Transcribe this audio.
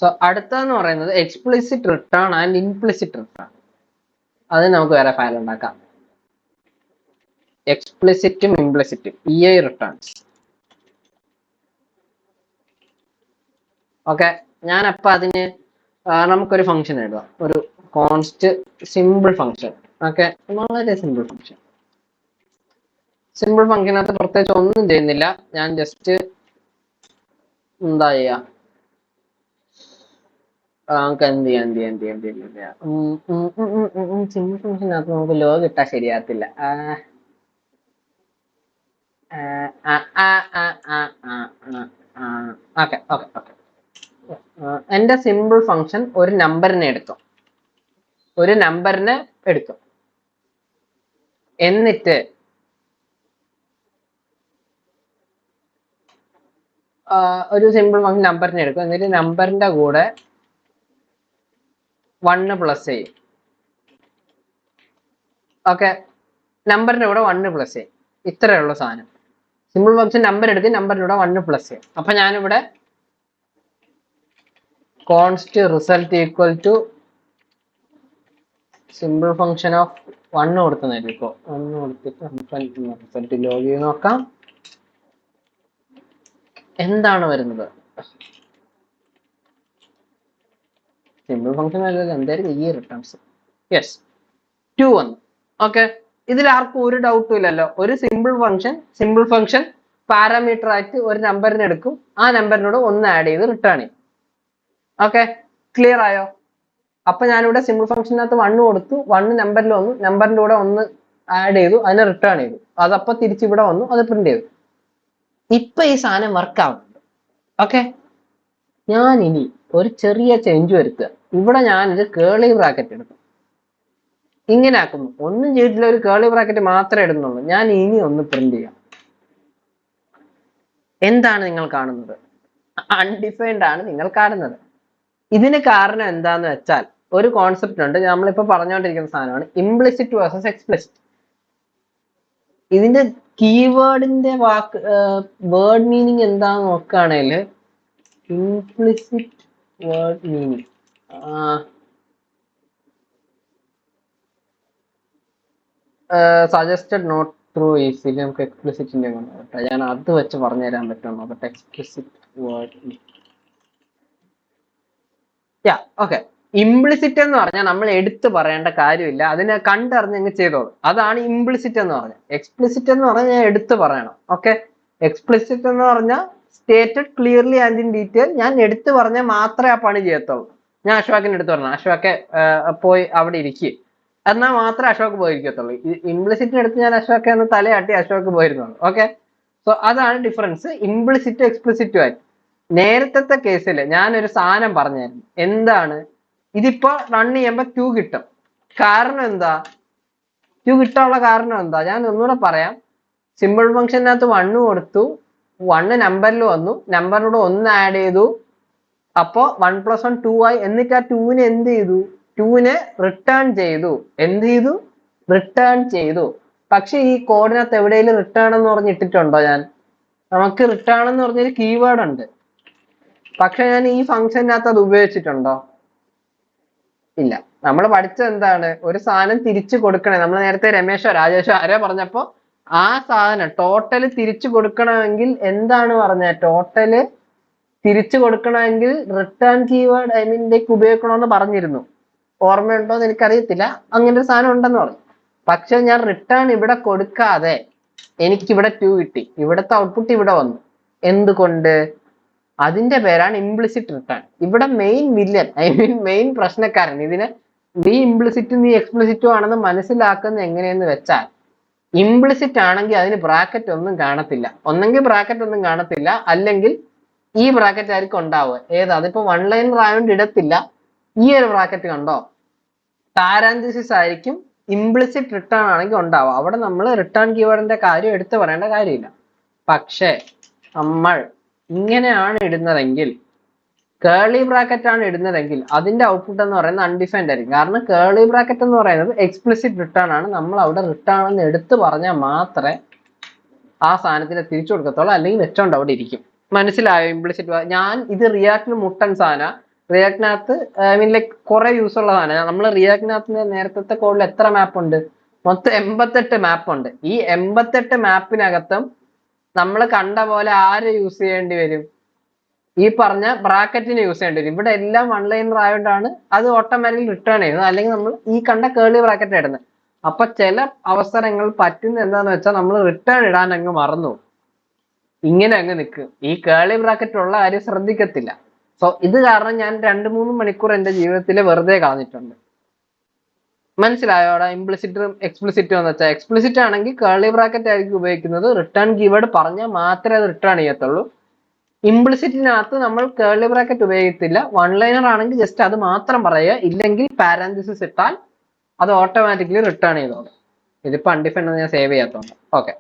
So അടുത്തതെന്ന് പറയുന്നത് explicit return and implicit return. അത് നമുക്ക് വേറെ ഫയൽ ഉണ്ടാക്കാം. എക്സ്പ്ലിസിറ്റും ഇംപ്ലിസിറ്റും EI റിട്ടേൺസ്. ഓക്കെ, ഞാനപ്പോൾ അതിന് നമുക്കൊരു ഫംഗ്ഷൻ എഴുതാം, ഒരു കോൺസ്റ്റ് സിമ്പിൾ ഫംഗ്ഷൻ. ഓക്കെ, വളരെ സിമ്പിൾ ഫംഗ്ഷൻ. സിമ്പിൾ ഫംഗ്ഷനകത്ത് പ്രത്യേകിച്ച് ഒന്നും ചെയ്യുന്നില്ല. ഞാൻ ജസ്റ്റ് എന്താ ചെയ്യാ, നമുക്ക് എന്ത് ചെയ്യാം സിമ്പിൾ ഫംഗ്ഷനകത്ത് നമുക്ക് ലോഗ് ഇട്ടാൽ ശരിയാകത്തില്ല. ഓക്കെ ഓക്കെ ഓക്കെ എന്റെ സിമ്പിൾ ഫംഗ്ഷൻ ഒരു നമ്പറിനെ എടുത്തു. എന്നിട്ട് ഒരു സിമ്പിൾ ഫംഗ്ഷൻ നമ്പറിനെ എടുക്കും. എന്നിട്ട് നമ്പറിന്റെ കൂടെ 1 പ്ലസ് ചെയ്യും. ഓക്കെ, നമ്പറിന്റെ കൂടെ 1 പ്ലസ് ചെയ്യും. ഇത്രയുള്ള സാധനം. സിമ്പിൾ ഫംഗ്ഷൻ നമ്പർ എടുക്കും, നമ്പറിലൂടെ 1 പ്ലസ് ചെയ്യും. അപ്പൊ ഞാനിവിടെ const result equal to simple function of 1 കൊടുക്കുന്നതായിരിക്കും. ഇപ്പോൾ 1 കൊടുത്തിട്ട് റിസൾട്ട് ലോഗ് ചെയ്ത് നോക്കാം. എന്താണ് വരുന്നത്? സിമ്പിൾ ഫംഗ്ഷൻ അല്ലല്ലോ, എന്തായാലും ഈ റിട്ടേൺസ്. യെസ്, 2 വന്നു. ഓക്കെ, ഇതിൽ ആർക്കും ഒരു ഡൗട്ടും ഇല്ലല്ലോ. ഒരു സിമ്പിൾ ഫംഗ്ഷൻ പാരാമീറ്റർ ആയിട്ട് ഒരു നമ്പറിനെ എടുക്കും, ആ നമ്പറിനോട് 1 ആഡ് ചെയ്ത് റിട്ടേൺ ചെയ്യും. ഓക്കെ, ക്ലിയർ ആയോ? അപ്പൊ ഞാനിവിടെ സിമ്പിൾ ഫംഗ്ഷനകത്ത് 1 കൊടുത്തു, 1 നമ്പറിൽ വന്നു, നമ്പറിന്റെ കൂടെ 1 ആഡ് ചെയ്തു, അതിനെ റിട്ടേൺ ചെയ്തു. അതപ്പോ തിരിച്ചിവിടെ വന്നു, അത് പ്രിന്റ് ചെയ്തു. ഇപ്പൊ ഈ സാധനം വർക്ക് ആവുന്നുണ്ട്. ഓക്കെ, ഞാൻ ഇനി ഒരു ചെറിയ ചേഞ്ച് വരുത്തുക. ഇവിടെ ഞാനൊരു കേളി ബ്രാക്കറ്റ് എടുക്കും. ഇങ്ങനെ ആക്കുന്നു. ഒന്നും ചെയ്തിട്ടില്ല, ഒരു കേളി ബ്രാക്കറ്റ് മാത്രമേ ഇടുന്നുള്ളൂ. ഞാൻ ഇനി ഒന്ന് പ്രിന്റ് ചെയ്യാം. എന്താണ് നിങ്ങൾ കാണുന്നത്? അൺഡിഫൈൻഡ് ആണ് നിങ്ങൾ കാണുന്നത്. ഇതിന് കാരണം എന്താന്ന് വെച്ചാൽ ഒരു കോൺസെപ്റ്റ് ഉണ്ട്, നമ്മളിപ്പോ പറഞ്ഞുകൊണ്ടിരിക്കുന്ന സാധനമാണ് ഇംപ്ലിസിറ്റ് വേഴ്സസ് എക്സ്പ്ലിസിറ്റ്. ഇതിന്റെ കീവേഡിന്റെ വേർഡ് മീനിങ് എന്താന്ന് നോക്കുകയാണെങ്കിൽ implicit word meaning suggested not through easily. നമുക്ക് എക്സ്പ്ലിസിറ്റിന്റെ കൊണ്ടുപോകട്ടെ, ഞാൻ അത് വെച്ച് പറഞ്ഞു തരാൻ പറ്റുമോ? But explicit word okay. Implicit എന്ന് പറഞ്ഞാൽ നമ്മൾ എടുത്തു പറയേണ്ട കാര്യമില്ല, അതിനെ കണ്ടറിഞ്ഞ് ചെയ്തോളൂ. അതാണ് ഇംപ്ലിസിറ്റ് എന്ന് പറഞ്ഞാൽ. എക്സ്പ്ലിസിറ്റ് എന്ന് പറഞ്ഞാൽ ഞാൻ എടുത്തു പറയണം. ഓക്കെ, എക്സ്പ്ലിസിറ്റ് എന്ന് പറഞ്ഞാൽ stated clearly and in detail. ഞാൻ എടുത്തു പറഞ്ഞാൽ മാത്രമേ ആ പണി ചെയ്യത്തുള്ളൂ. ഞാൻ അശ്വാക്കിന് എടുത്തു പറഞ്ഞു, അശ്വാക്കെ പോയി അവിടെ ഇരിക്കുക, എന്നാൽ മാത്രമേ അശോക് പോയിരിക്കത്തുള്ളൂ. ഇംപ്ലിസിറ്റിന് എടുത്ത് ഞാൻ അശോക് എന്ന് തലയാട്ടി അശോക് പോയിരുന്നുള്ളൂ. ഓക്കെ, സോ അതാണ് ഡിഫറൻസ് ഇംപ്ലിസിറ്റും എക്സ്പ്ലിസിറ്റും ആയിട്ട്. നേരത്തെ കേസിൽ ഞാനൊരു സാധനം പറഞ്ഞായിരുന്നു. എന്താണ്? ഇതിപ്പോ റൺ ചെയ്യുമ്പോ 2 കിട്ടും. കാരണം എന്താ? 2 കിട്ടാനുള്ള കാരണം എന്താ? ഞാൻ ഒന്നുകൂടെ പറയാം. സിമ്പിൾ ഫംഗ്ഷനകത്ത് 1 കൊടുത്തു, 1 നമ്പറിൽ വന്നു, നമ്പറിനോട് 1 ആഡ് ചെയ്തു, അപ്പോ 1 + 1 2 ആയി. എന്നിട്ട് ആ 2നെ എന്ത് ചെയ്തു? 2നെ റിട്ടേൺ ചെയ്തു. എന്ത് ചെയ്തു? റിട്ടേൺ ചെയ്തു. പക്ഷെ ഈ കോഡിനകത്ത് എവിടെയെങ്കിലും റിട്ടേൺ എന്ന് പറഞ്ഞിട്ടുണ്ടോ? ഞാൻ നമുക്ക് റിട്ടേൺ എന്ന് പറഞ്ഞൊരു കീവേഡ് ഉണ്ട്, പക്ഷെ ഞാൻ ഈ ഫംഗ്ഷനകത്ത് അത് ഉപയോഗിച്ചിട്ടുണ്ടോ? ഇല്ല. നമ്മൾ പഠിച്ചത് എന്താണ്? ഒരു സാധനം തിരിച്ചു കൊടുക്കണേ. നമ്മൾ നേരത്തെ രമേശോ രാജേഷോ ആരോ പറഞ്ഞപ്പോ ആ സാധനം ടോട്ടല് തിരിച്ചു കൊടുക്കണമെങ്കിൽ എന്താണ് പറഞ്ഞത്? ടോട്ടല് തിരിച്ചു കൊടുക്കണമെങ്കിൽ റിട്ടേൺ കീവേഡ് ഇതിലേക്ക് ഉപയോഗിക്കണമെന്ന് പറഞ്ഞിരുന്നു. ഓർമ്മയുണ്ടോ എന്ന് എനിക്കറിയത്തില്ല. അങ്ങനെ ഒരു സാധനം ഉണ്ടെന്ന് പറഞ്ഞു. പക്ഷെ ഞാൻ റിട്ടേൺ ഇവിടെ കൊടുക്കാതെ എനിക്കിവിടെ 2 കിട്ടി. ഇവിടുത്തെ ഔട്ട്പുട്ട് ഇവിടെ വന്നു. എന്തുകൊണ്ട്? അതിന്റെ പേരാണ് ഇംപ്ലിസിറ്റ് റിട്ടേൺ. ഇവിടെ മെയിൻ വില്ലൻ, മെയിൻ പ്രശ്നക്കാരൻ ഇതിനെ നീ ഇംപ്ലിസിറ്റും നീ എക്സ്പ്ലിസിറ്റും ആണെന്ന് മനസ്സിലാക്കുന്നത് എങ്ങനെയെന്ന് വെച്ചാൽ, ഇംപ്ലിസിറ്റ് ആണെങ്കിൽ അതിന് ബ്രാക്കറ്റ് ഒന്നും കാണത്തില്ല. ഒന്നെങ്കിൽ ബ്രാക്കറ്റ് ഒന്നും കാണത്തില്ല, അല്ലെങ്കിൽ ഈ ബ്രാക്കറ്റ് ആയിരിക്കും ഉണ്ടാവുക. ഏതാ? അതിപ്പോ 1 ലൈനർ ആയതുകൊണ്ട് ഇടത്തില്ല. ഈ ഒരു ബ്രാക്കറ്റ് കണ്ടോ? പാരാന്തസിസ് ആയിരിക്കും ഇംപ്ലിസിറ്റ് റിട്ടേൺ ആണെങ്കിൽ ഉണ്ടാവുക. അവിടെ നമ്മൾ റിട്ടേൺ കീവേഡിന്റെ കാര്യം എടുത്തു പറയേണ്ട കാര്യമില്ല. പക്ഷേ നമ്മൾ ഇങ്ങനെയാണ് ഇടുന്നതെങ്കിൽ, കേളി ബ്രാക്കറ്റ് ആണ് ഇടുന്നതെങ്കിൽ അതിന്റെ ഔട്ട്പുട്ട് എന്ന് പറയുന്നത് അൺഡിഫൈൻഡ് ആയിരിക്കും. കാരണം കേളി ബ്രാക്കറ്റ് എന്ന് പറയുന്നത് എക്സ്പ്ലിസിറ്റ് റിട്ടേൺ ആണ്. നമ്മൾ അവിടെ റിട്ടേൺ എന്ന് എടുത്തു പറഞ്ഞാൽ മാത്രമേ ആ സാധനത്തിന് തിരിച്ചു കൊടുക്കത്തുള്ളൂ, അല്ലെങ്കിൽ വെച്ചോണ്ട് അവിടെ ഇരിക്കും. മനസ്സിലായോ? ഇംപ്ലിസിറ്റ്. ഞാൻ ഇത് റിയാക്റ്റിന് മുട്ടൻ സാധന. റിയാക്ടിനകത്ത് ഐ മീൻ ലൈക്ക് കുറെ യൂസ് ഉള്ളതാണ്. നമ്മൾ റിയാക്ടിനകത്ത് നേരത്തെ കോഡിൽ എത്ര മാപ്പ് ഉണ്ട്? മൊത്തം 88 മാപ്പ് ഉണ്ട്. ഈ 88 മാപ്പിനകത്തും നമ്മൾ കണ്ട പോലെ ആര് യൂസ് ചെയ്യേണ്ടി വരും? ഈ പറഞ്ഞ ബ്രാക്കറ്റിന് യൂസ് ചെയ്യേണ്ടി വരും. ഇവിടെ എല്ലാം വൺ ലൈനർ ആയതുകൊണ്ടാണ് അത് ഓട്ടോമാറ്റിക്കലി റിട്ടേൺ ചെയ്യുന്നത്. അല്ലെങ്കിൽ നമ്മൾ ഈ കണ്ട കേളി ബ്രാക്കറ്റ് ഇടുന്നത്. അപ്പൊ ചില അവസരങ്ങൾ പറ്റുന്ന എന്താന്ന് വെച്ചാൽ നമ്മൾ റിട്ടേൺ ഇടാൻ അങ്ങ് മറന്നു, ഇങ്ങനെ അങ്ങ് നിൽക്കും. ഈ കേളി ബ്രാക്കറ്റ് ഉള്ള കാര്യം ശ്രദ്ധിക്കത്തില്ല. സോ ഇത് കാരണം ഞാൻ 2-3 മണിക്കൂർ എന്റെ ജീവിതത്തിൽ വെറുതെ കളഞ്ഞിട്ടുണ്ട്. മനസ്സിലായോടാ ഇംപ്ലിസിറ്റും എക്സ്പ്ലിസിറ്റും എന്ന് വെച്ചാൽ? എക്സ്പ്ലിസിറ്റ് ആണെങ്കിൽ കേളി ബ്രാക്കറ്റ് ആയിരിക്കും ഉപയോഗിക്കുന്നത്. റിട്ടേൺ കീവേഡ് പറഞ്ഞാൽ മാത്രമേ അത് റിട്ടേൺ ചെയ്യത്തുള്ളൂ. ഇംപ്ലിസിറ്റിനകത്ത് നമ്മൾ കേളി ബ്രാക്കറ്റ് ഉപയോഗിക്കത്തില്ല. വൺ ലൈനർ ആണെങ്കിൽ ജസ്റ്റ് അത് മാത്രം പറയുക, ഇല്ലെങ്കിൽ പാരാന്തസിസ് ഇട്ടാൽ അത് ഓട്ടോമാറ്റിക്കലി റിട്ടേൺ ചെയ്തോളും. ഇതിപ്പോ അൺഡിഫൈൻഡ് ഞാൻ സേവ് ചെയ്യാത്തതുകൊണ്ട്. ഓക്കെ.